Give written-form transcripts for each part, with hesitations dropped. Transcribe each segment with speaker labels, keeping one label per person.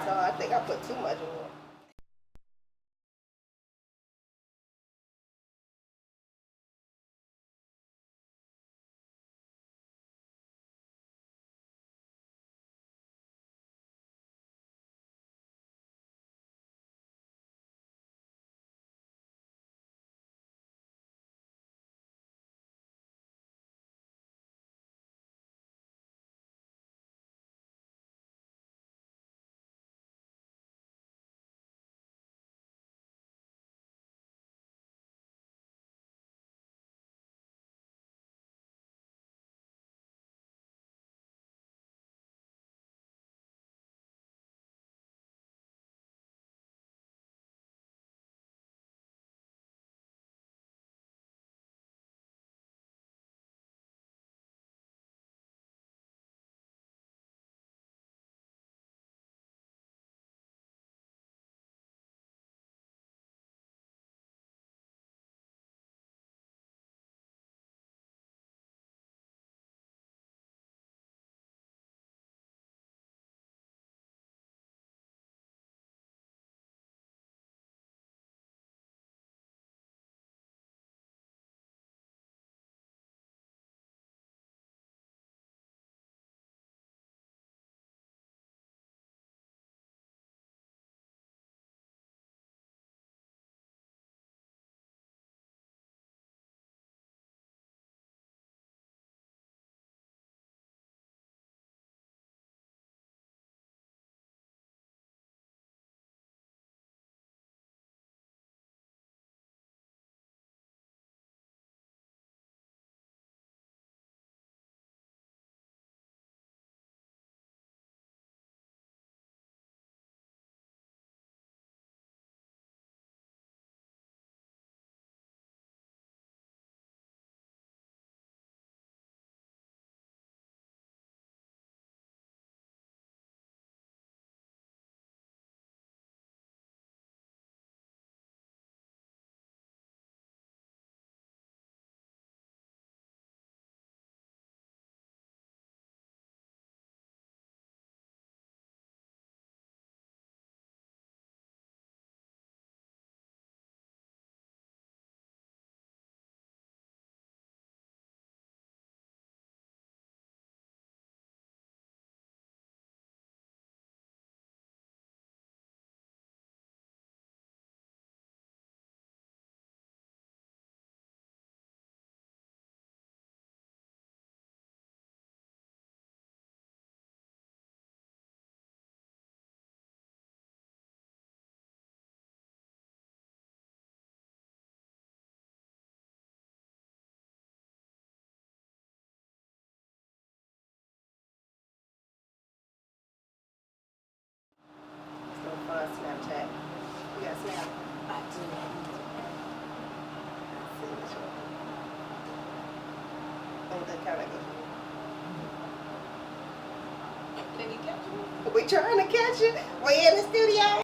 Speaker 1: So I think I put too much oil. So fun, Snapchat. You got Snap?
Speaker 2: I do.
Speaker 1: Oh, that kind of good.
Speaker 2: Did he catch me?
Speaker 1: We trying to catch it. We in the studio.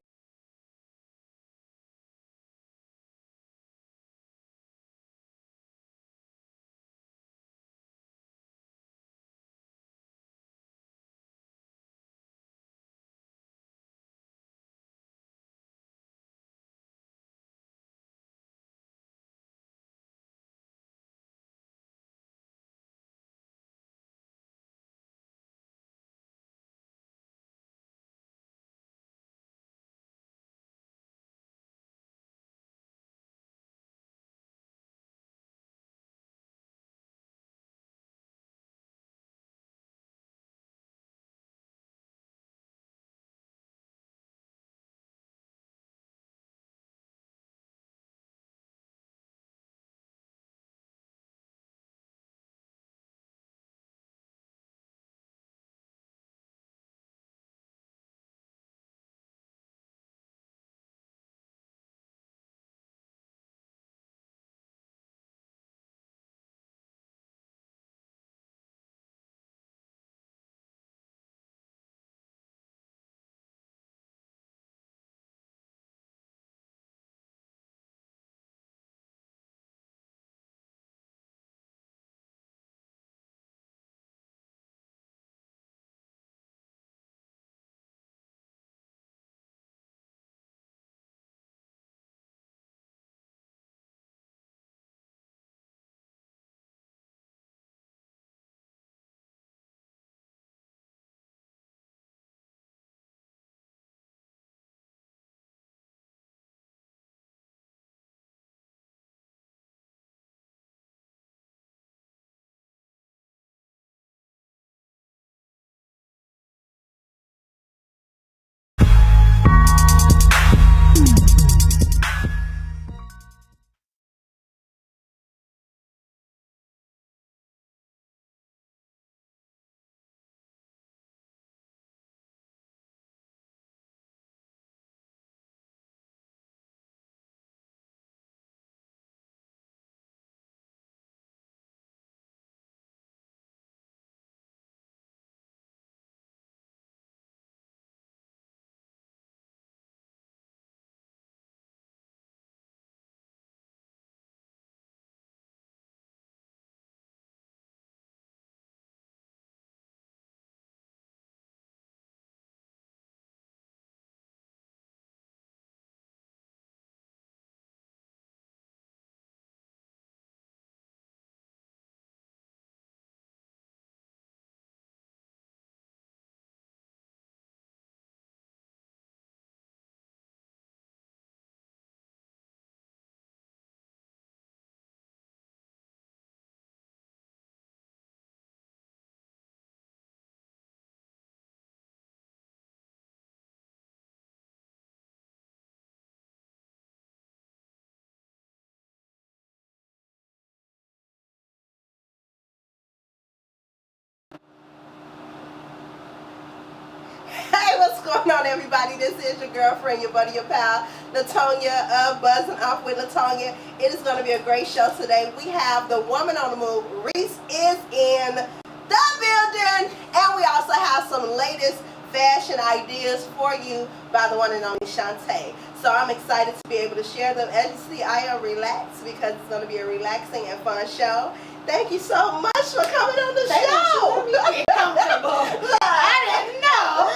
Speaker 1: what's going on, everybody? This is your girlfriend, your buddy, your pal, Latonya of Buzzing Off with Latonya. It is going to be a great show today. We have the woman on the move. Reese is in the building, and we also have some latest fashion ideas for you by the one and only Shantae. So I'm excited to be able to share them. As you see, I am relaxed because it's going to be a relaxing and fun show. Thank you so much for coming on the show.
Speaker 2: Let me get comfortable. I didn't know.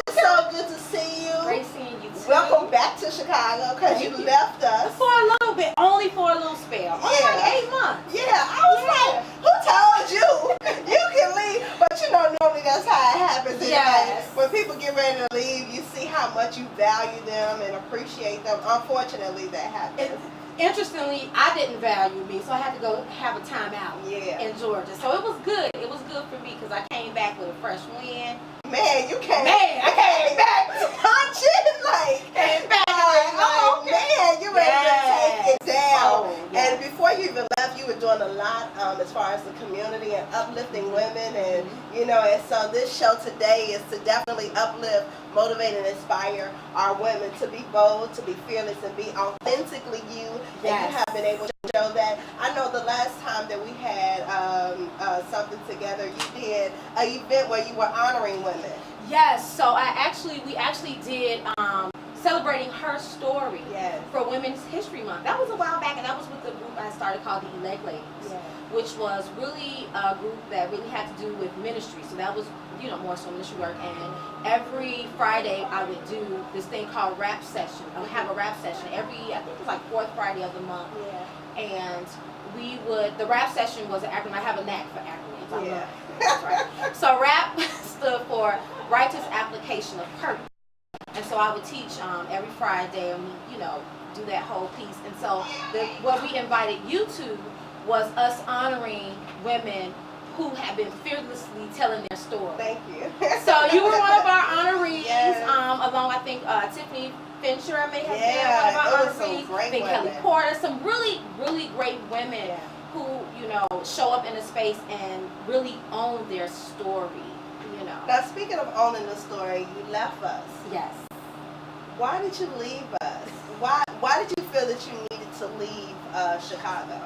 Speaker 1: It's so good to see you.
Speaker 2: Great seeing you too.
Speaker 1: Welcome back to Chicago because you left us.
Speaker 2: For a little bit, only for a little spell. Only like 8 months.
Speaker 1: Yeah, I was like, who told you you can leave? But you know, normally that's how it happens.
Speaker 2: Yes.
Speaker 1: When people get ready to leave, you see how much you value them and appreciate them. Unfortunately, that happens.
Speaker 2: Interestingly, I didn't value me, so I had to go have a time out in Georgia. So it was good. It was good for me because I came back with a fresh wind.
Speaker 1: Man, you came.
Speaker 2: Man, I came back
Speaker 1: punching like.
Speaker 2: Came back.
Speaker 1: Man, you ready to take it down. And before you even left, you were doing a lot as far as the community and uplifting women, and you know. And so this show today is to definitely uplift, motivate, and inspire our women to be bold, to be fearless, and be authentically you. And you have been able to show that. I know the last time that we had something together, you did an event where you were honoring women.
Speaker 2: Yes, so we actually did celebrating her story for Women's History Month. That was a while back, and that was with the group I started called the Elect Ladies, which was really a group that really had to do with ministry. So that was, you know, more so ministry work. And every Friday I would do this thing called rap session. I would have a rap session every, I think it was like 4th Friday of the month. And the rap session was an acronym. I have a knack for acronyms. That's right. So rap stood for Righteous Application of Purpose. And so I would teach every Friday, and we, you know, do that whole piece. And so what we invited you to was us honoring women who have been fearlessly telling their story.
Speaker 1: Thank you.
Speaker 2: So you were one of our honorees, along I think Tiffany Fincher may have been one of our honorees. Then Kelly Porter, some really, really great women who, you know, show up in a space and really own their story. You know.
Speaker 1: Now, speaking of owning the story, you left us.
Speaker 2: Yes.
Speaker 1: Why did you leave us? Why did you feel that you needed to leave Chicago?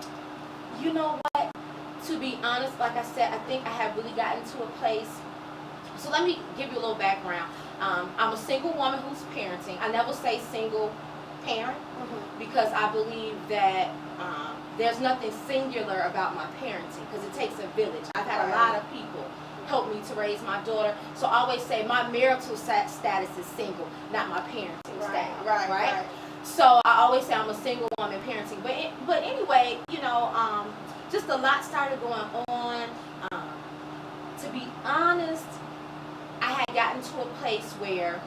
Speaker 2: You know what? To be honest, like I said, I think I have really gotten to a place. So let me give you a little background. I'm a single woman who's parenting. I never say single parent because I believe that there's nothing singular about my parenting because it takes a village. I've had a lot of people help me to raise my daughter. So I always say my marital status is single, not my parenting status. Right. So I always say I'm a single woman parenting. But anyway, you know, just a lot started going on. To be honest, I had gotten to a place where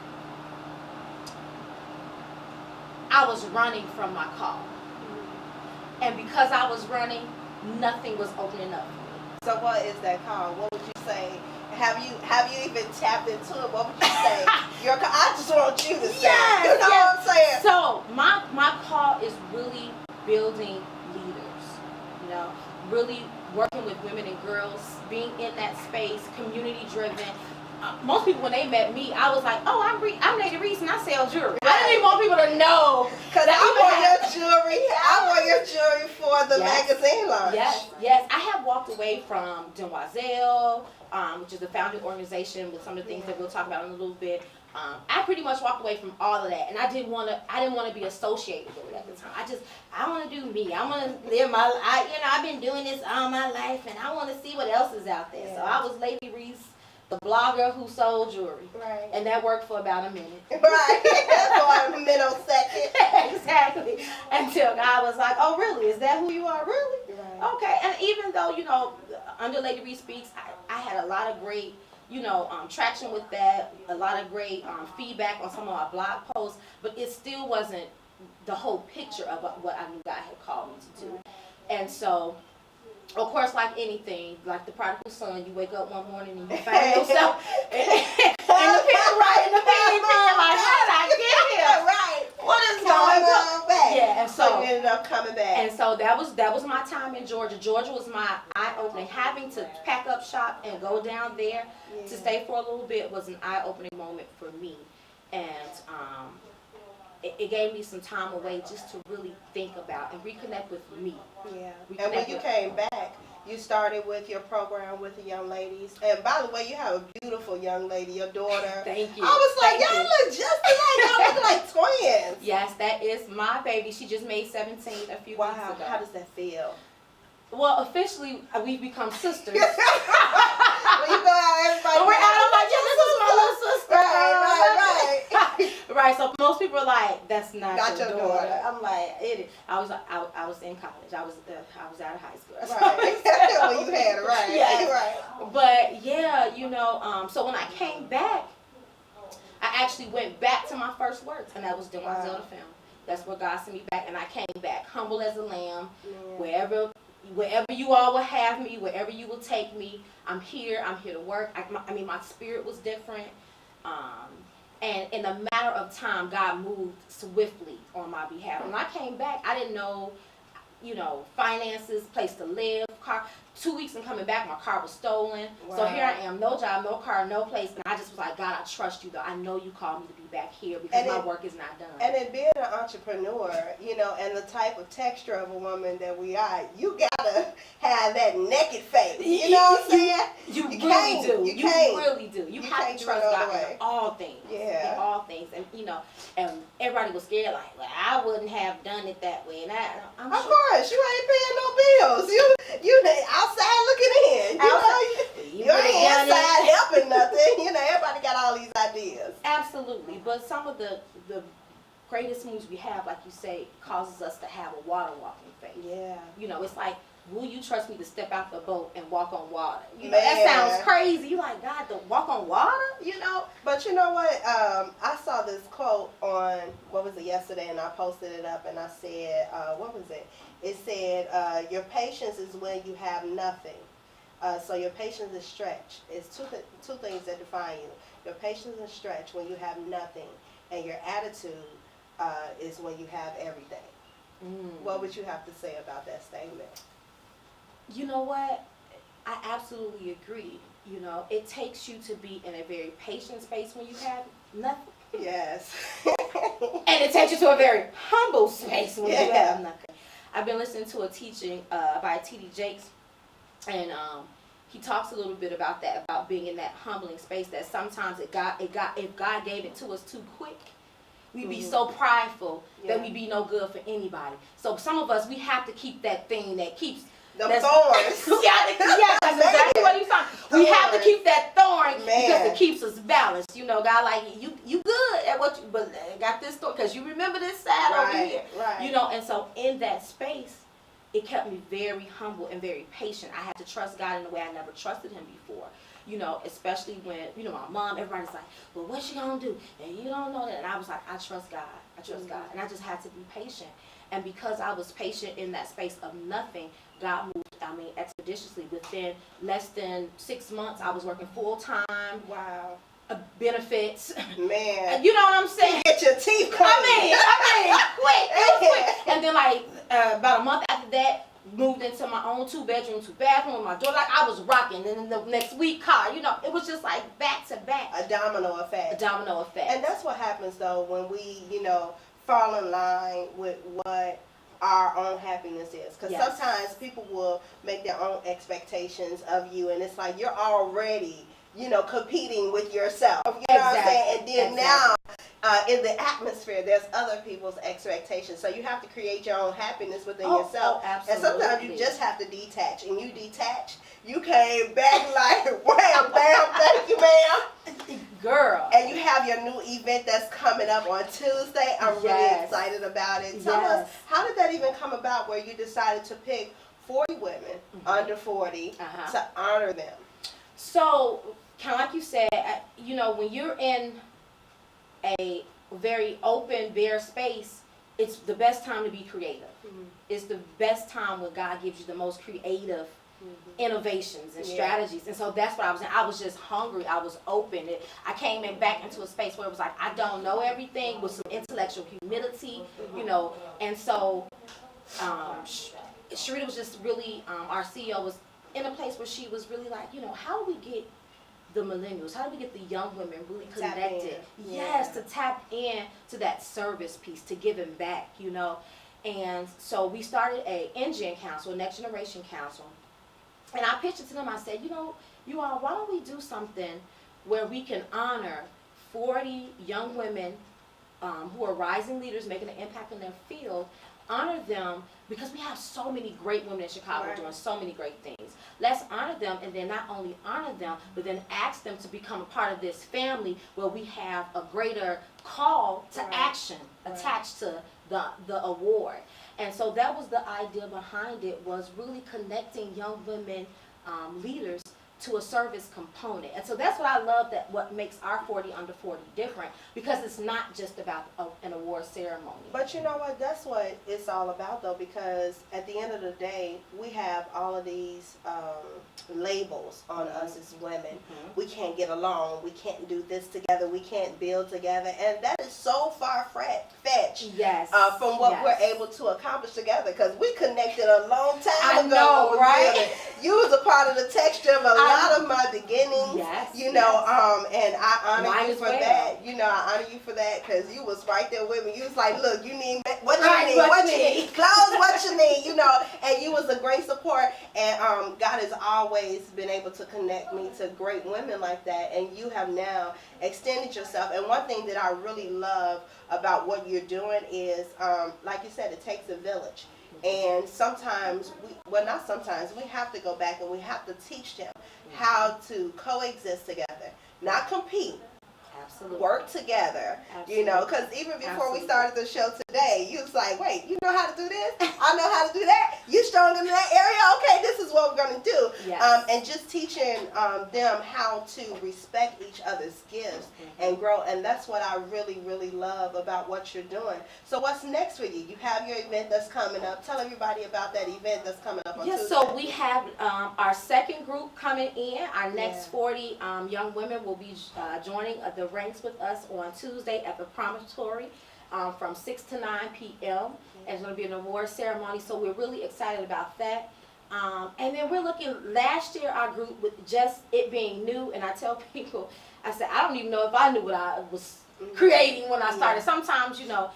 Speaker 2: I was running from my call. And because I was running, nothing was opening up for me.
Speaker 1: So what is that called? What would you say? Have you even tapped into it? What would you say? I just want you to say. You know what I'm saying?
Speaker 2: So my call is really building leaders. You know, really working with women and girls, being in that space, community driven. Most people, when they met me, I was like, "Oh, I'm Lady Reese and I sell jewelry." I didn't even want people to know
Speaker 1: because I wore your jewelry. I wore your jewelry for the magazine launch.
Speaker 2: Yes. I have walked away from Demoiselle, which is the founding organization with some of the things that we'll talk about in a little bit. I pretty much walked away from all of that, and I didn't want to be associated with it at the time. I want to do me. I want to live my life. You know, I've been doing this all my life, and I want to see what else is out there. So I was Lady Reese, the blogger who sold jewelry. Right. And that worked for about a minute. Right.
Speaker 1: For a millisecond.
Speaker 2: Exactly. Until God was like, "Oh, really? Is that who you are? Really?" Right. Okay. And even though, you know, under Lady Reese Speaks, I had a lot of great, you know, traction with that, a lot of great feedback on some of our blog posts, but it still wasn't the whole picture of what I knew God had called me to do. And so, of course, like anything, like the prodigal son, you wake up one morning and you find yourself in the pig like, how did I get here? What is going on? Yeah, and And so
Speaker 1: you ended up coming back.
Speaker 2: And so that was my time in Georgia. Georgia was my eye-opening. Having to pack up shop and go down there to stay for a little bit was an eye-opening moment for me. And it gave me some time away just to really think about and reconnect with me.
Speaker 1: Yeah. And when you came back, you started with your program with the young ladies. And by the way, you have a beautiful young lady, your daughter.
Speaker 2: Thank you.
Speaker 1: I was like, y'all look just alike. Y'all look like twins.
Speaker 2: Yes, that is my baby. She just made 17 a few weeks ago.
Speaker 1: How does that feel?
Speaker 2: Well, officially, we've become sisters.
Speaker 1: When you go out, everybody.
Speaker 2: We're out. I'm like, yeah, this is my little sister.
Speaker 1: Right.
Speaker 2: Right. So most people are like, that's not your daughter.
Speaker 1: I'm like,
Speaker 2: it is. I was in college. I was out of high school.
Speaker 1: Right. When you had it, right.
Speaker 2: Yeah.
Speaker 1: Right.
Speaker 2: But yeah, so when I came back, I actually went back to my first works, and that was doing my Zelda film. That's where God sent me back, and I came back humble as a lamb, wherever you all will have me, wherever you will take me, I'm here to work. I mean, my spirit was different. And in a matter of time, God moved swiftly on my behalf. When I came back, I didn't know, finances, place to live, car. 2 weeks in coming back, my car was stolen. Wow. So here I am, no job, no car, no place. And I just was like, God, I trust you, though. I know you called me to be back here because my work is not done.
Speaker 1: And in being an entrepreneur, and the type of texture of a woman that we are, you gotta have that naked face. You know what I'm saying?
Speaker 2: You really do. You really do. You have to trust God in all things.
Speaker 1: Yeah.
Speaker 2: In all things. And, and everybody was scared, like, well, I wouldn't have done it that way. And I'm
Speaker 1: of
Speaker 2: sure.
Speaker 1: course, you ain't paying no bills. You outside looking in. You ain't inside helping nothing. Everybody got all these ideas.
Speaker 2: Absolutely. But some of the greatest moves we have, like you say, causes us to have a water walking faith.
Speaker 1: Yeah.
Speaker 2: It's like, will you trust me to step out the boat and walk on water?
Speaker 1: That
Speaker 2: sounds crazy. You like, God, to walk on water?
Speaker 1: But you know what? I saw this quote on, yesterday, and I posted it up, and I said, what was it? It said, your patience is when you have nothing. So your patience is stretch. It's two things that define you. Your patience is stretch when you have nothing, and your attitude is when you have everything. What would you have to say about that statement?
Speaker 2: You know what? I absolutely agree. It takes you to be in a very patient space when you have nothing.
Speaker 1: Yes.
Speaker 2: And it takes you to a very humble space when you have nothing. I've been listening to a teaching by T.D. Jakes, and he talks a little bit about that, about being in that humbling space, that sometimes if God gave it to us too quick, we'd be so prideful that we'd be no good for anybody. So some of us, we have to keep that thing that keeps
Speaker 1: the thorns.
Speaker 2: Yeah, that's exactly what he's talking. We have to keep that thorn because it keeps us balanced. God, like you good at what you, but got this thorn because you remember this side over here.
Speaker 1: Right.
Speaker 2: And so in that space, it kept me very humble and very patient. I had to trust God in a way I never trusted Him before. Especially when, my mom, everybody's like, well, what's she going to do? And you don't know that. And I was like, I trust God. I trust God. And I just had to be patient. And because I was patient in that space of nothing, God moved, expeditiously. Within less than 6 months, I was working full-time.
Speaker 1: Wow.
Speaker 2: Benefits.
Speaker 1: Man.
Speaker 2: You know what I'm saying?
Speaker 1: Get your teeth clean.
Speaker 2: Quick. It was quick. And then, about a month after that, moved into my own 2-bedroom, 2-bathroom with my daughter. Like, I was rocking. Then the next week, car. It was just like back to back.
Speaker 1: A domino effect. And that's what happens, though, when we, fall in line with what our own happiness is. Because sometimes people will make their own expectations of you, and it's like you're already, competing with yourself. You know what I'm saying? And then now, in the atmosphere, there's other people's expectations. So you have to create your own happiness within yourself.
Speaker 2: Absolutely.
Speaker 1: And sometimes you just have to detach. And you detach, you came back like, wham, bam, thank you, ma'am.
Speaker 2: Girl.
Speaker 1: And you have your new event that's coming up on Tuesday. I'm really excited about it. Tell us, how did that even come about where you decided to pick 40 women under 40 to honor them?
Speaker 2: So, kind of like you said, when you're in a very open, bare space, it's the best time to be creative. It's the best time when God gives you the most creative innovations and strategies. And so that's what I was in. I was just hungry. I was open. I came back into a space where it was like, I don't know everything, with some intellectual humility, you know. And so Sharita was just really, our CEO was in a place where she was really like, you know, how do we get the millennials, how do we get the young women really connected? Yes, to tap in to that service piece, to giving back, you know. And so we started a NGen council, a Next Generation Council. And I pitched it to them. I said, you know, you all, why don't we do something where we can honor 40 young women who are rising leaders, making an impact in their field, honor them, because we have so many great women in Chicago doing so many great things. Let's honor them, and then not only honor them, but then ask them to become a part of this family where we have a greater call to action attached to the award. And so that was the idea behind it, was really connecting young women leaders to a service component. And so that's what I love, that what makes our 40 under 40 different, because it's not just about an award ceremony.
Speaker 1: But you know what, that's what it's all about though, because at the end of the day, we have all of these labels on us as women. We can't get along, we can't do this together, we can't build together, and that is so far-fetched from what we're able to accomplish together, because we connected a long time ago.
Speaker 2: I know, right?
Speaker 1: You was a part of the texture of a lot of my beginnings, you know, and I honor you for that. You know, I honor you for that, because you was right there with me. You was like, look, you need what you need, clothes, what you need, you know, and you was a great support. And God has always been able to connect me to great women like that, and you have now extended yourself. And one thing that I really love about what you're doing is, like you said, it takes a village. And sometimes, not sometimes, we have to go back and we have to teach them how to coexist together, not compete.
Speaker 2: Absolutely.
Speaker 1: Work together, you know, because even before we started the show today, you was like, wait, you know how to do this? I know how to do that. You strong in that area? Okay, this is what we're going to do. And just teaching them how to respect each other's gifts and grow. And that's what I really, really love about what you're doing. So what's next for you? You have your event that's coming up. Tell everybody about that event that's coming up on Tuesday.
Speaker 2: So we have our second group coming in. Our next 40 young women will be joining the ranks with us on Tuesday at the Promontory from 6 to 9 p.m. And it's going to be an award ceremony, so we're really excited about that. And then we're looking, last year our group, with just it being new, and I tell people, I said, I don't even know if I knew what I was creating when I started. Sometimes, you know,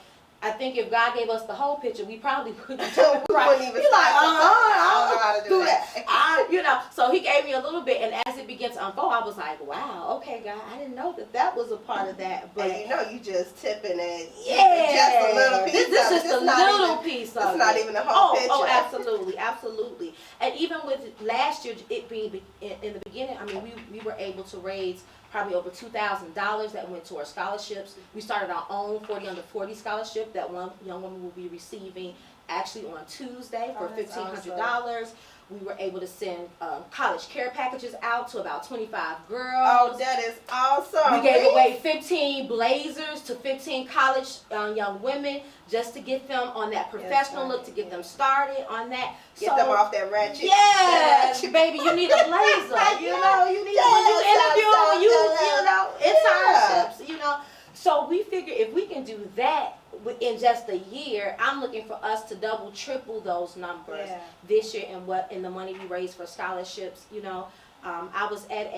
Speaker 2: I think if God gave us the whole picture, we probably wouldn't do it right.
Speaker 1: You're like, I don't know how to do that.
Speaker 2: You know, so he gave me a little bit, and as it began to unfold, I was like, wow, okay, God, I didn't know that was a part of that. But
Speaker 1: and you know, you just tipping it. Just a little piece.
Speaker 2: This is just a little piece of it.
Speaker 1: It's not even the whole picture.
Speaker 2: Oh, absolutely, absolutely. And even with last year, it being in the beginning, I mean, we were able to raise probably over $2,000 that went to our scholarships. We started our own 40 under 40 scholarship that one young woman will be receiving actually on Tuesday for $1,500. Awesome. We were able to send college care packages out to about 25 girls.
Speaker 1: Oh, that is awesome.
Speaker 2: We gave away 15 blazers to 15 college young women just to get them on that professional look, to get them started on that.
Speaker 1: Get them off that ratchet.
Speaker 2: Yes, baby, you need a blazer. You know, you need when you interview, you know, internships, you know. So we figure if we can do that in just a year, I'm looking for us to double, triple those numbers this year, and in the money we raised for scholarships. You know, I was at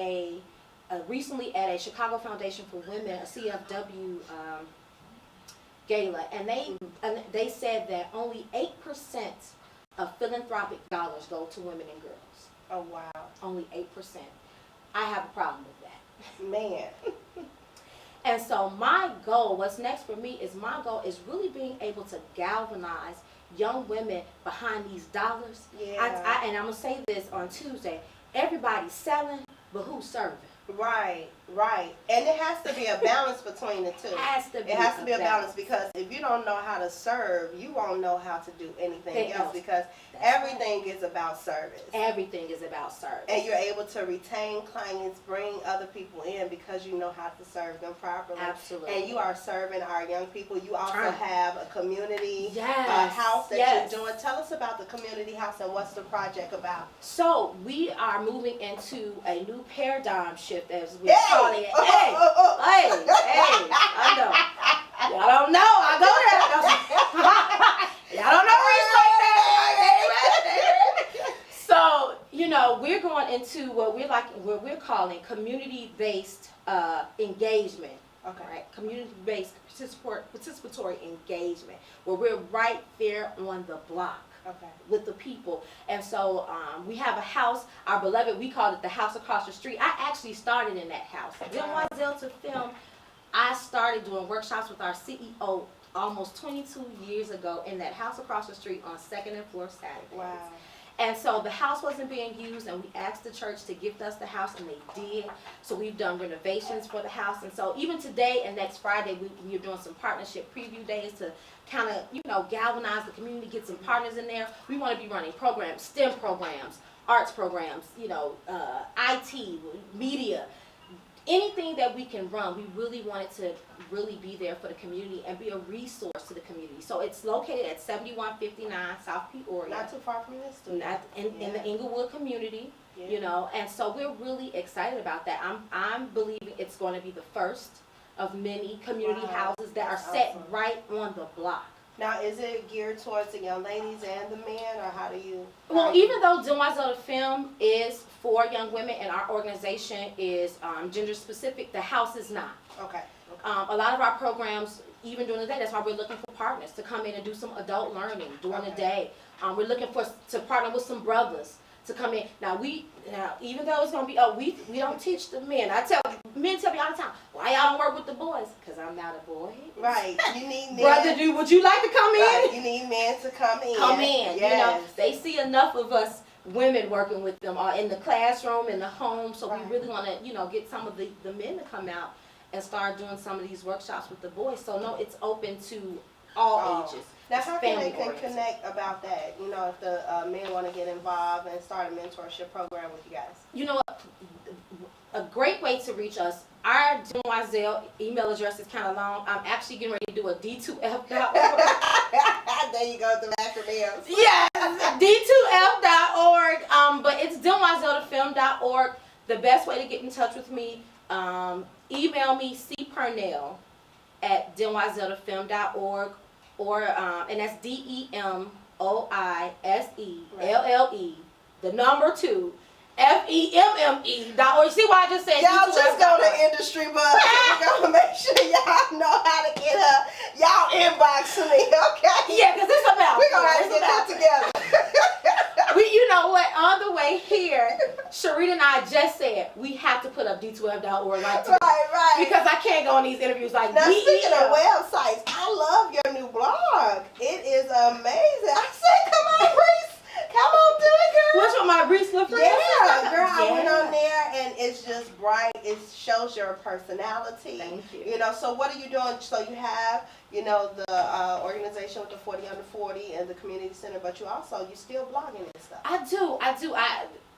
Speaker 2: recently at a Chicago Foundation for Women, a CFW gala, and they said that only 8% of philanthropic dollars go to women and girls.
Speaker 1: Oh wow!
Speaker 2: Only 8%. I have a problem with that.
Speaker 1: Man.
Speaker 2: And so my goal, what's next for me, is my goal is really being able to galvanize young women behind these dollars. And I'm going to say this on Tuesday. Everybody's selling, but who's serving?
Speaker 1: Right, right. And it has to be a balance between the two.
Speaker 2: It has to be
Speaker 1: a balance because if you don't know how to serve, you won't know how to do anything else because everything is about service.
Speaker 2: Everything is about service.
Speaker 1: And you're able to retain clients, bring other people in because you know how to serve them properly.
Speaker 2: Absolutely.
Speaker 1: And you are serving our young people. You also have a community house that you're doing. Tell us about the community house and what's the project about.
Speaker 2: So we are moving into a new paradigm shift as we call it. Hey, I know. Y'all don't know. I go there. Y'all don't know research. So, you know, we're going into what we're calling community-based engagement.
Speaker 1: Okay.
Speaker 2: Right? Community-based participatory engagement, where we're right there on the block.
Speaker 1: Okay.
Speaker 2: With the people. And so we have a house, our beloved, we call it the house across the street. I actually started in that house. BuzzZ to film, I started doing workshops with our CEO almost 22 years ago in that house across the street on 2nd and 4th Saturdays.
Speaker 1: Wow.
Speaker 2: And so the house wasn't being used, and we asked the church to gift us the house, and they did. So we've done renovations for the house. And so even today and next Friday, we're doing some partnership preview days to kind of, you know, galvanize the community, get some partners in there. We want to be running programs, STEM programs, arts programs, you know, IT, media. Anything that we can run, we really wanted to really be there for the community and be a resource to the community. So it's located at 7159 South Peoria.
Speaker 1: Not too far from this.
Speaker 2: In the Inglewood community, you know, and so we're really excited about that. I'm believing it's going to be the first of many community houses that are set right on the block.
Speaker 1: Now, is it geared towards the young ladies and the men, or how do you?
Speaker 2: Well, even though BuzzZ Film is for young women and our organization is gender specific, the house is not.
Speaker 1: Okay.
Speaker 2: A lot of our programs, even during the day, that's why we're looking for partners to come in and do some adult learning during the day. We're looking to partner with some brothers to come in. Now, even though it's going to be, we don't teach the men. Men tell me all the time, why y'all don't work with the boys? Because I'm not a boy.
Speaker 1: Right. You need men.
Speaker 2: Brother, would you like to come in?
Speaker 1: You need men to come in.
Speaker 2: Come in. Yes. You know, they see enough of us women working with them in the classroom, in the home. So we really want to, you know, get some of the men to come out and start doing some of these workshops with the boys. So no, it's open to all ages.
Speaker 1: Now, how can they connect about that? You know, if the men want to get involved and start a mentorship program with you guys.
Speaker 2: You know what? A great way to reach us, our BuzzZ email address is kind of long. I'm actually getting ready to do a D2F.org.
Speaker 1: There you go, the acronyms.
Speaker 2: Yes, D2F.org. But it's BuzzZ.film.org. The best way to get in touch with me, email me cpurnell@BuzzZ.film.org, and that's DEMOISELLE, the number 2. FEMME.org. See why I just said
Speaker 1: y'all just go to Industry Buzz. We're going to make sure y'all know how to get her. Y'all inbox me, okay?
Speaker 2: Yeah, because it's about.
Speaker 1: We're going to have to get that together.
Speaker 2: You know what? On the way here, Sharita and I just said we have to put up D2F.org right together.
Speaker 1: Right.
Speaker 2: Because I can't go on these interviews like
Speaker 1: now, speaking of websites, I love your new blog. It is amazing. I said, come on, Reese. Come on, do it, girl.
Speaker 2: Which one, my Reese LaFrance?
Speaker 1: Yeah, girl, I went on there and it's just bright. It shows your personality.
Speaker 2: Thank you.
Speaker 1: You know, so what are you doing? So you have, you know, the organization with the 40 under 40 and the community center, but you still blogging and stuff.
Speaker 2: I do.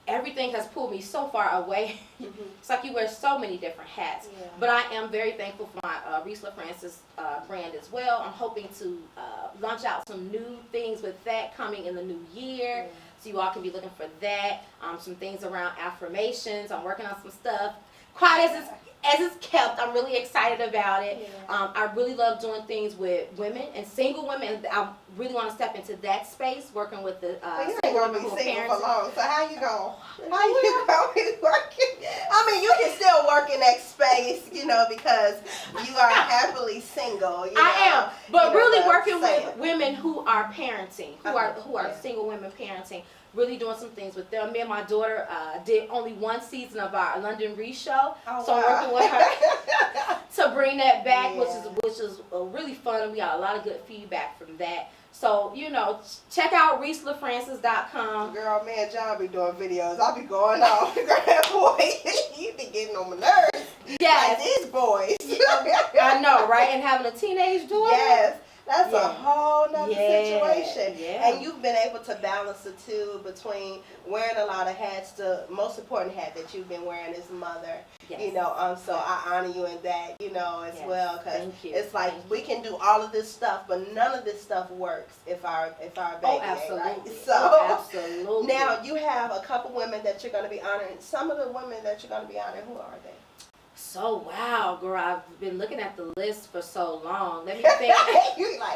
Speaker 2: Everything has pulled me so far away. It's like you wear so many different hats. Yeah. But I am very thankful for my Reese LaFrancis brand as well. I'm hoping to launch out some new things with that coming in the new year. Yeah. So you all can be looking for that. Some things around affirmations. I'm working on some stuff. Quiet as it's kept. I'm really excited about it. Yeah. I really love doing things with women and single women. I really want to step into that space, working with the
Speaker 1: you ain't gonna be single for long. So how you gonna be working? I mean, you can still work in that space, you know, because you are happily single.
Speaker 2: I am, but really working with women who are parenting, who are single women parenting. Really doing some things with them. Me and my daughter did only one season of our London Reese show, so I'm working with her to bring that back, which is really fun. And we got a lot of good feedback from that. So, check out ReeseLaFrancis.com.
Speaker 1: Girl, man, John be doing videos. I be going off. Girl, boy, you be getting on my nerves.
Speaker 2: Yes.
Speaker 1: Like these boys.
Speaker 2: I know, right? And having a teenage daughter.
Speaker 1: Yes. That's a whole nother situation.
Speaker 2: Yeah.
Speaker 1: And you've been able to balance the two between wearing a lot of hats. The most important hat that you've been wearing is mother.
Speaker 2: Yes.
Speaker 1: So I honor you in that, as well. Because it's like we can do all of this stuff, but none of this stuff works if our baby
Speaker 2: absolutely.
Speaker 1: ain't right. So
Speaker 2: absolutely.
Speaker 1: Now you have a couple women that you're going to be honoring. Some of the women that you're going to be honoring, who are they?
Speaker 2: So, wow, girl, I've been looking at the list for so long. Let me think.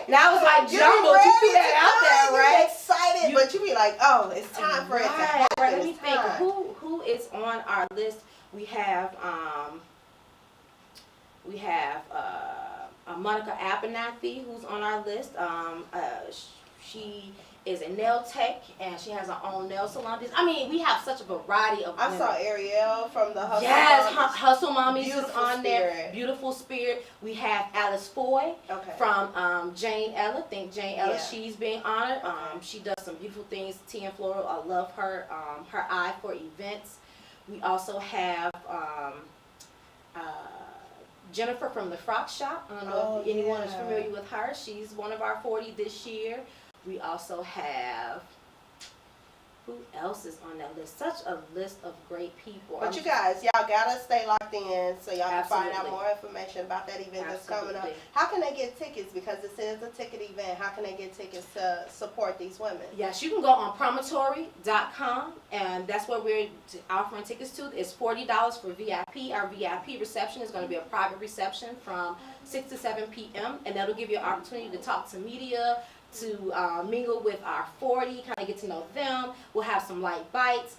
Speaker 2: Now it's like jumbled. You see that out there, right?
Speaker 1: You're excited, but you be like, oh, it's time for it to happen.
Speaker 2: Right. Let me think. Who is on our list? We have Monica Abernathy, who's on our list. She is a nail tech, and she has her own nail salon. I mean, we have such a variety of women.
Speaker 1: I saw Ariel from the Hustle
Speaker 2: Mommies. Hustle Mommies is on
Speaker 1: Spirit.
Speaker 2: there. Beautiful Spirit. We have Alice Foy from Jane Ella. Think Jane Ella. Yeah. She's being honored. She does some beautiful things. Tea and Floral. I love her. Her eye for events. We also have Jennifer from the Frock Shop. I don't know if anyone is familiar with her. She's one of our 40 this year. We also have, who else is on that list? Such a list of great people.
Speaker 1: But you guys, y'all gotta stay locked in so y'all can find out more information about that event that's coming up. How can they get tickets? Because this is a ticket event. How can they get tickets to support these women?
Speaker 2: Yes, you can go on promontory.com, and that's where we're offering tickets to. It's $40 for VIP. Our VIP reception is going to be a private reception from 6 to 7 p.m., and that'll give you an opportunity to talk to media, to mingle with our 40, kind of get to know them. We'll have some light bites.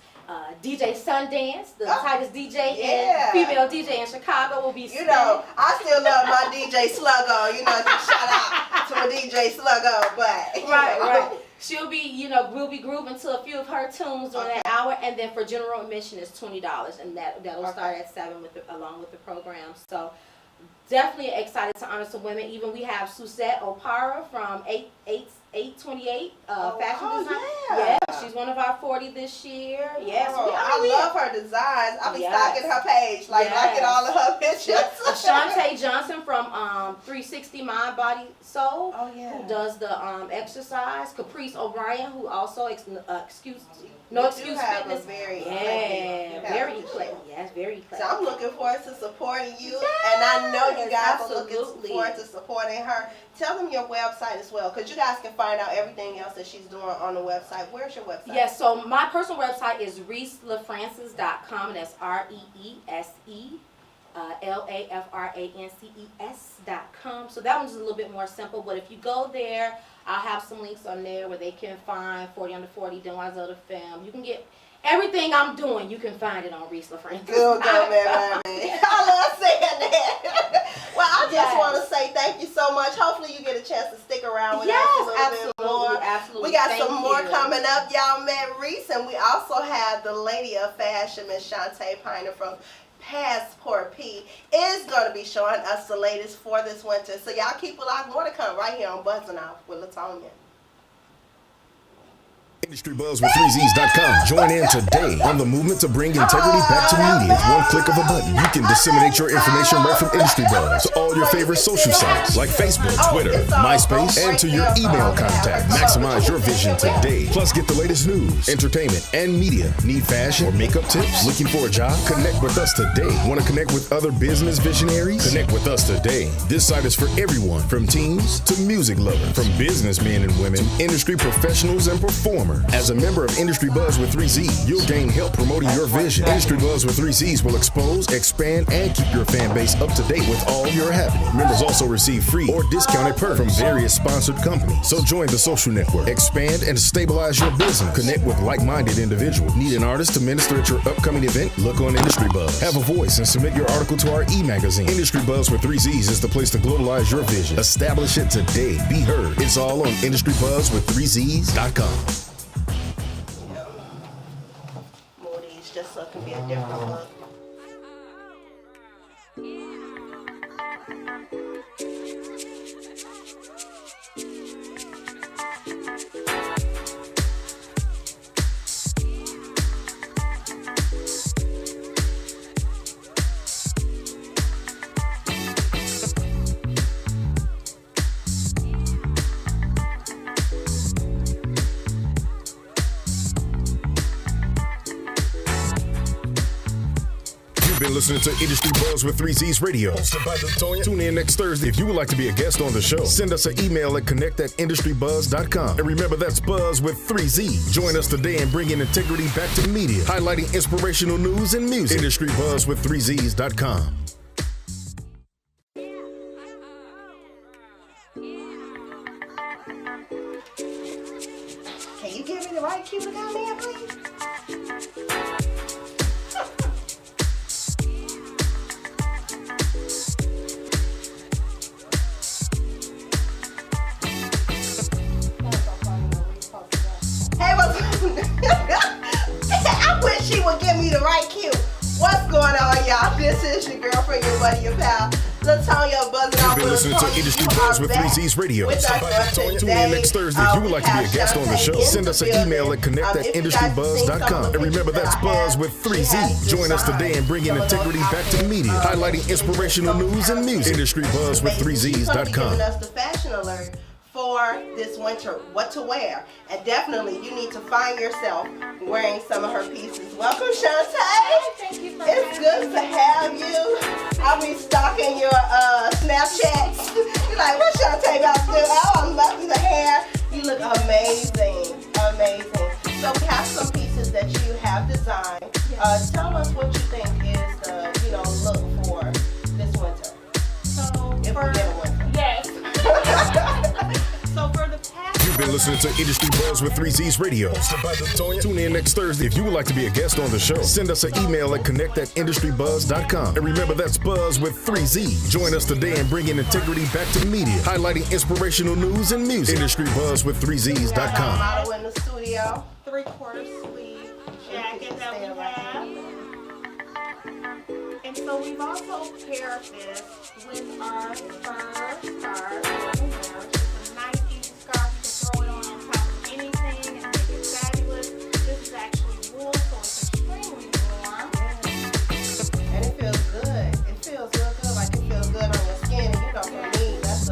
Speaker 2: DJ Sundance, the tightest DJ and female DJ in Chicago, will be spinning.
Speaker 1: I still love my DJ Sluggo. Shout out to my DJ Sluggo, but
Speaker 2: right. She'll be, we'll be grooving to a few of her tunes during that hour, and then for general admission is $20, and that'll start at 7 along with the program. So definitely excited to honor some women. Even we have Suzette Opara from 828 Fashion Design. Yeah, she's one of our 40 this year. Yes,
Speaker 1: I love her designs. I'll be stalking her page, liking all of her pictures.
Speaker 2: Ashante Johnson from 360 Mind, Body, Soul, who does the exercise. Caprice O'Brien, who also No Excuse Fitness.
Speaker 1: Very
Speaker 2: eclectic. Yes, very eclectic.
Speaker 1: So I'm looking forward to supporting you, and I know you guys are looking forward to supporting her. Tell them your website as well, because you guys can find out everything else that she's doing on the website. Where's your website?
Speaker 2: Yes, so my personal website is ReeseLaFrancis.com, and that's ReeseLaFrances.com. So that one's a little bit more simple, but if you go there, I'll have some links on there where they can find 40 Under 40, Demoiselle de Femme. You can get everything I'm doing, you can find it on Reese LaFrancis.
Speaker 1: Good, man. I love saying that. Well, I just want to say thank you so much. Hopefully you get a chance to stick around with us a little bit more.
Speaker 2: Absolutely.
Speaker 1: We got some more coming up. Y'all met Reese, and we also have the lady of fashion, Miss Shantae Piner from Passport P, is going to be showing us the latest for this winter. So y'all keep a lot more to come right here on BuzzZ with LaTonya.
Speaker 3: Industry Buzz with 3Zs.com. Join in today on the movement to bring integrity back to media. With one click of a button, you can disseminate your information right from Industry Buzz to all your favorite social sites like Facebook, Twitter, MySpace, and to your email contacts. Maximize your vision today. Plus, get the latest news, entertainment, and media. Need fashion or makeup tips? Looking for a job? Connect with us today. Want to connect with other business visionaries? Connect with us today. This site is for everyone, from teens to music lovers, from businessmen and women to industry professionals and performers. As a member of Industry Buzz with 3Z, you'll gain help promoting your vision. Industry Buzz with 3Zs will expose, expand, and keep your fan base up to date with all your happenings. Members also receive free or discounted perks from various sponsored companies. So join the social network, expand, and stabilize your business. Connect with like-minded individuals. Need an artist to minister at your upcoming event? Look on Industry Buzz. Have a voice and submit your article to our e-magazine. Industry Buzz with 3Zs is the place to globalize your vision. Establish it today. Be heard. It's all on Industry Buzz with 3Zs.com.
Speaker 1: Just so it can be a different look.
Speaker 3: You've been listening to Industry Buzz with 3Z's Radio. Hosted by Latonya. Tune in next Thursday. If you would like to be a guest on the show, send us an email at connect@industrybuzz.com. And remember, that's Buzz with 3Z. Join us today and bring in integrity back to media, highlighting inspirational news and music. Industry Buzz with 3Z's.com.
Speaker 1: Can you give me the right cue to come in, please? Hey, I wish she would give me the right cue. What's going on, y'all? This is your girlfriend, your buddy, your pal, Latonya, buzzing off
Speaker 3: You've been listening to Industry Buzz with 3Z's Radio. Tune in next Thursday. If you would like to be a guest on the show, send us an email at connect@industrybuzz.com. And remember, that's Buzz with 3Z. Join us today and bring in integrity back to media, highlighting inspirational news and music. Industry Buzz with 3Z's.com.
Speaker 1: Giving us the fashion alert for this winter, what to wear. And definitely you need to find yourself wearing some of her pieces. Welcome, Shantae.
Speaker 2: Thank you for
Speaker 1: It's good to have you. I'll be stalking your Snapchats. You're like, what's Shantae about to do? Oh, I'm loving the hair. You look amazing, amazing. So we have some pieces that you have designed. Tell us what you think is the look for this winter.
Speaker 2: So
Speaker 1: If we get a winter.
Speaker 2: yes. So for the past,
Speaker 3: You've been listening to Industry Buzz with 3Z's Radio. Hosted by Latonya. Tune in next Thursday. If you would like to be a guest on the show, send us an email at connect@industrybuzz.com. And remember, that's Buzz with 3Z. Join us today and bring in integrity back to media, highlighting inspirational news and music. Industry Buzz with 3Z's.com.
Speaker 1: Model in the studio.
Speaker 2: 3/4 sleeve jacket that we have. And so we've also paired this with our fur scarf. It's a nice easy scarf. You can throw it on top of anything and make it fabulous. This is actually wool, so it's extremely warm.
Speaker 1: And it feels good. It feels real good, like it feels good on your skin. And for me, that's a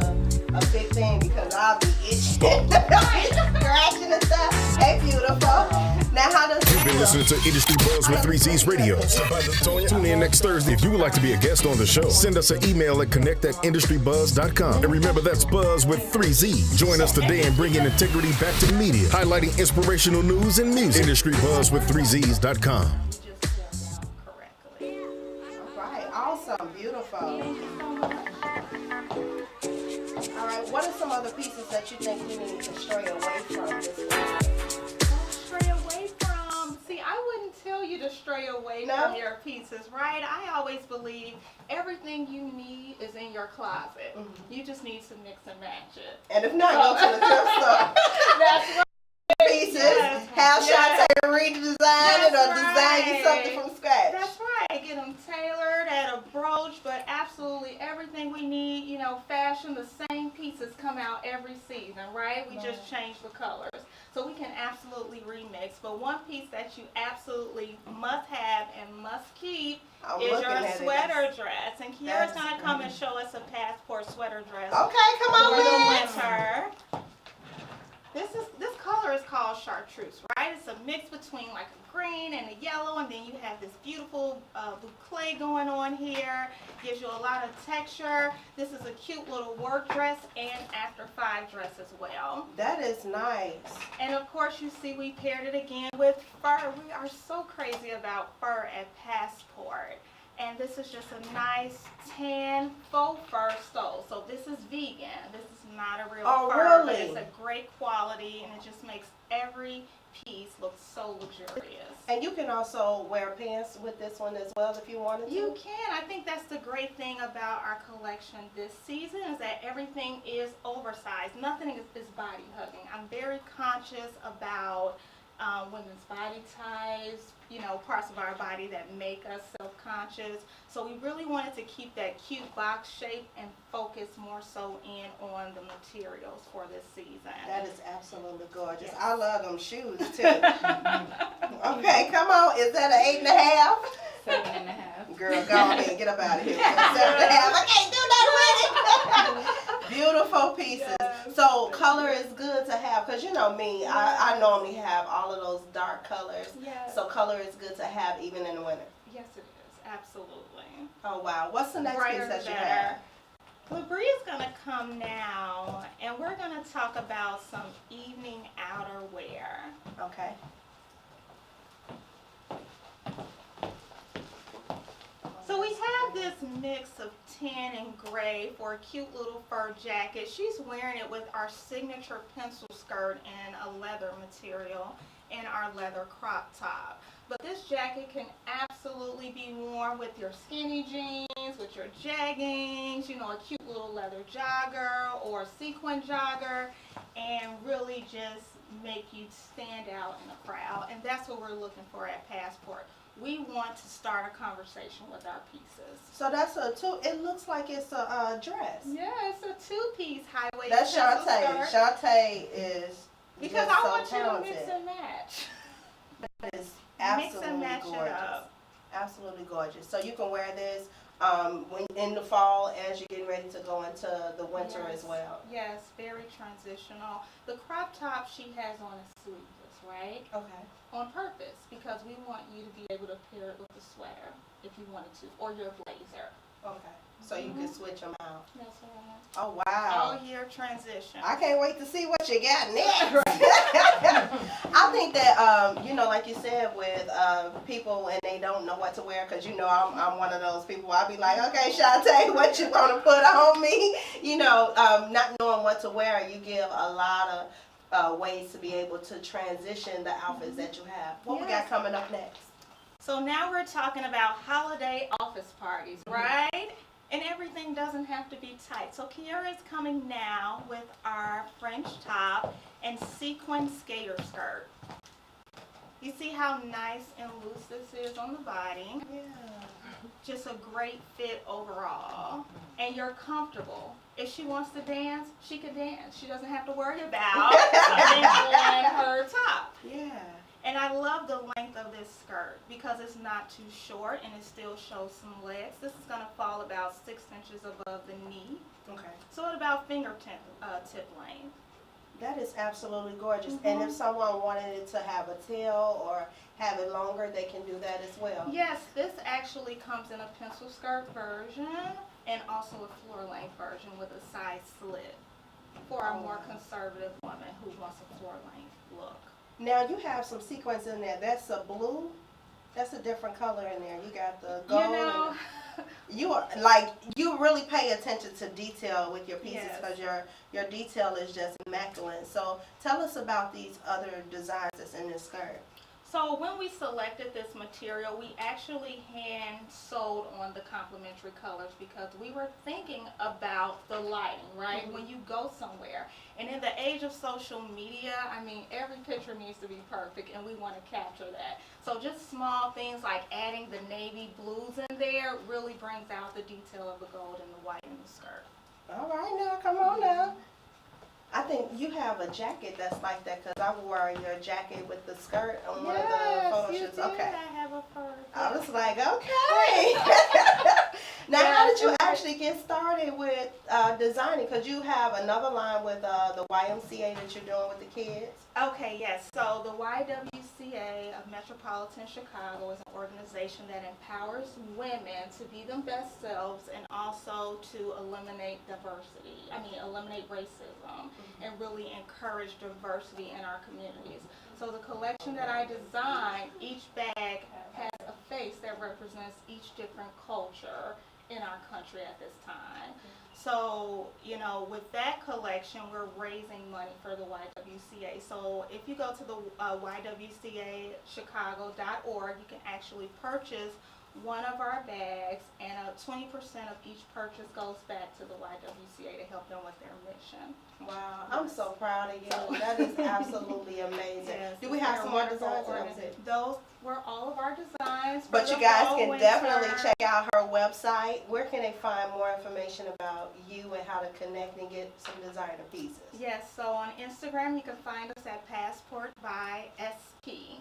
Speaker 1: big thing because I'll be itching, scratching and stuff. Hey, beautiful. Now, how does
Speaker 3: You've been listening to Industry Buzz with 3Z's Radio. Hosted by Latonya. Tune in next Thursday. If you would like to be a guest on the show, send us an email at connect@industrybuzz.com. And remember, that's Buzz with 3Z. Join us today and bring in integrity back to media, highlighting inspirational news and music. Industry Buzz with 3Z's.com.
Speaker 2: Just sit down correctly.
Speaker 1: All right, awesome, beautiful.
Speaker 2: Thank you so much.
Speaker 1: All right, what are some other pieces that you think we need to stray away from this week?
Speaker 2: Stray away from. See, I wouldn't tell you to stray away from your pieces, right? I always believe everything you need is in your closet. Mm-hmm. You just need to mix and match it.
Speaker 1: And if not, go to the thrift store.
Speaker 2: That's right.
Speaker 1: Pieces.
Speaker 2: Yes.
Speaker 1: Have Shantae redesign it or
Speaker 2: That's
Speaker 1: design you
Speaker 2: right.
Speaker 1: something from scratch.
Speaker 2: That's right. Get them tailored at a brooch, but absolutely everything we need, fashion, the same pieces come out every season, right? We just change the colors. So we can absolutely remix. But one piece that you absolutely must have and must keep is your sweater dress. And Kiara's going to come and show us a passport sweater dress.
Speaker 1: Okay, come on,
Speaker 2: for the
Speaker 1: Liz.
Speaker 2: winter. This color is called chartreuse, right? It's a mix between like a green and a yellow, and then you have this beautiful boucle going on here. Gives you a lot of texture. This is a cute little work dress and after 5 dress as well.
Speaker 1: That is nice.
Speaker 2: And of course, you see we paired it again with fur. We are so crazy about fur at Passport. And this is just a nice tan faux fur stole. So this is vegan. This is not a real fur, but it's a great quality, and it just makes every piece look so luxurious.
Speaker 1: And you can also wear pants with this one as well if you wanted to.
Speaker 2: You can. I think that's the great thing about our collection this season is that everything is oversized. Nothing is body hugging. I'm very conscious about women's body types, parts of our body that make us self-conscious. So we really wanted to keep that cute box shape and focus more so in on the materials for this season.
Speaker 1: That is absolutely gorgeous. Yes. I love them shoes too. Okay, come on. Is that an 8.5?
Speaker 2: 7.5.
Speaker 1: Girl, go ahead. Get up out of here. 7.5. I can't do that with it. Beautiful pieces. Yes. So color is good to have because you know me, I normally have all of those dark colors. Yes. So color is good to have even in the winter.
Speaker 2: Yes, it is.
Speaker 4: Absolutely.
Speaker 1: Oh, wow. What's the next
Speaker 4: Brighter
Speaker 1: piece that
Speaker 4: the
Speaker 1: you
Speaker 4: better.
Speaker 1: have?
Speaker 4: Labrie is going to come now, and we're going to talk about some evening outerwear.
Speaker 1: Okay.
Speaker 4: So we have this mix of tan and gray for a cute little fur jacket. She's wearing it with our signature pencil skirt in a leather material and our leather crop top. But this jacket can absolutely be worn with your skinny jeans, with your jeggings, you know, a cute little leather jogger or a sequin jogger, and really just make you stand out in a crowd. And that's what we're looking for at Passport. We want to start a conversation with our pieces.
Speaker 1: So that's a two. It looks like it's a dress.
Speaker 4: Yeah, it's a two-piece high-waist
Speaker 1: That's
Speaker 4: pencil
Speaker 1: Shantae.
Speaker 4: skirt.
Speaker 1: Shantae is
Speaker 4: Because
Speaker 1: just
Speaker 4: I
Speaker 1: so
Speaker 4: want you
Speaker 1: talented.
Speaker 4: to mix and match.
Speaker 1: That is
Speaker 4: Mix and
Speaker 1: absolutely
Speaker 4: match it
Speaker 1: gorgeous.
Speaker 4: up.
Speaker 1: Absolutely gorgeous. So you can wear this when in the fall as you're getting ready to go into the winter as well.
Speaker 4: Yes, very transitional. The crop top she has on is sleeveless, right?
Speaker 1: Okay.
Speaker 4: On purpose, because we want you to be able to pair it with a sweater if you wanted to, or your blazer.
Speaker 1: Okay. So you can switch them out.
Speaker 4: That's right.
Speaker 1: Oh, wow.
Speaker 4: All year transition.
Speaker 1: I can't wait to see what you got next. I think that, you know, like you said, with people and they don't know what to wear, because, you know, I'm one of those people. I'll be like, okay, Shantae, what you want to put on me? You know, not knowing what to wear, you give a lot of ways to be able to transition the outfits that you have. What we got coming up next?
Speaker 4: So now we're talking about holiday office parties, right? And everything doesn't have to be tight. So Kiara is coming now with our French top and sequin skater skirt. You see how nice and loose this is on the body?
Speaker 1: Yeah.
Speaker 4: Just a great fit overall. And you're comfortable. If she wants to dance, she can dance. She doesn't have to worry about on her top.
Speaker 1: Yeah.
Speaker 4: And I love the length of this skirt because it's not too short and it still shows some legs. This is going to fall about 6 inches above the knee.
Speaker 1: Okay.
Speaker 4: So at about fingertip tip length.
Speaker 1: That is absolutely gorgeous. And if someone wanted it to have a tail or have it longer, they can do that as well.
Speaker 4: Yes, this actually comes in a pencil skirt version and also a floor length version with a side slit for a more conservative woman who wants a floor length look.
Speaker 1: Now you have some sequins in there. That's a blue. That's a different color in there. You got the gold.
Speaker 4: You know,
Speaker 1: you are like you really pay attention to detail with your pieces
Speaker 4: Yes.
Speaker 1: because your detail is just immaculate. So tell us about these other designs that's in this skirt.
Speaker 4: so when we selected this material, we actually hand sewed on the complementary colors because we were thinking about the lighting, right? When you go somewhere. And in the age of social media, I mean, every picture needs to be perfect and we want to capture that. So just small things like adding the navy blues in there really brings out the detail of the gold and the white in the skirt.
Speaker 1: All right, now come on now. I think you have a jacket that's like that because I wore your jacket with the skirt on one of the photo
Speaker 4: you
Speaker 1: shoots.
Speaker 4: did.
Speaker 1: Okay.
Speaker 4: I have a fur.
Speaker 1: I was like, okay. Now, how did you actually get started with designing? Because you have another line with the YMCA that you're doing with the kids.
Speaker 4: Okay, yes. So the YWCA of Metropolitan Chicago is an organization that empowers women to be their best selves and also to eliminate eliminate racism and really encourage diversity in our communities. So the collection that I designed, each bag has a face that represents each different culture in our country at this time. So, you know, with that collection, we're raising money for the YWCA. So if you go to the YWCAchicago.org, you can actually purchase one of our bags, and 20% of each purchase goes back to the YWCA to help them with their mission.
Speaker 1: Wow, I'm so proud of you. That is absolutely amazing.
Speaker 4: Yes,
Speaker 1: Do we have
Speaker 4: they're
Speaker 1: some more
Speaker 4: wonderful
Speaker 1: designs? Or that was it?
Speaker 4: Those were all of our designs. for
Speaker 1: But
Speaker 4: the
Speaker 1: you guys
Speaker 4: fall,
Speaker 1: can
Speaker 4: winter.
Speaker 1: definitely check out her website. Where can they find more information about you and how to connect and get some designer pieces?
Speaker 4: Yes, so on Instagram you can find us at Passport by SP,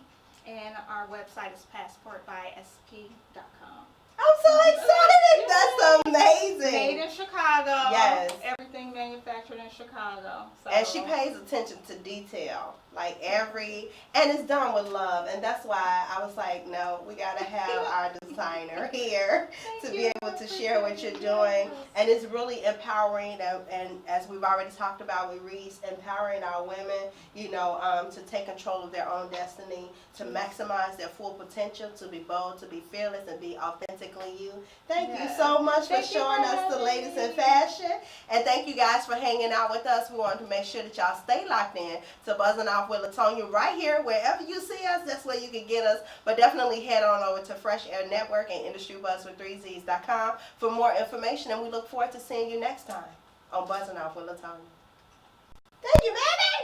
Speaker 4: and our website is passportbysp.com.
Speaker 1: I'm so excited! That's amazing!
Speaker 4: Made in Chicago.
Speaker 1: Yes.
Speaker 4: Everything manufactured in Chicago. So.
Speaker 1: And she pays attention to detail. Like and it's done with love, and that's why I was like, no, we gotta have our designer here to be able to share what you're doing, and it's really empowering. And as we've already talked about with Reese, empowering our women, you know, to take control of their own destiny, to maximize their full potential, to be bold, to be fearless, and be authentically you. Thank you so much for showing us the latest in fashion, and thank you guys for hanging out with us. We wanted to make sure that y'all stay locked in to Buzzing Off with LaTonya right here. Wherever you see us, that's where you can get us. But definitely head on over to Fresh Aire Network and IndustryBuzzWith3Zs.com for more information. And we look forward to seeing you next time on Buzzing Off with LaTonya. Thank you, baby.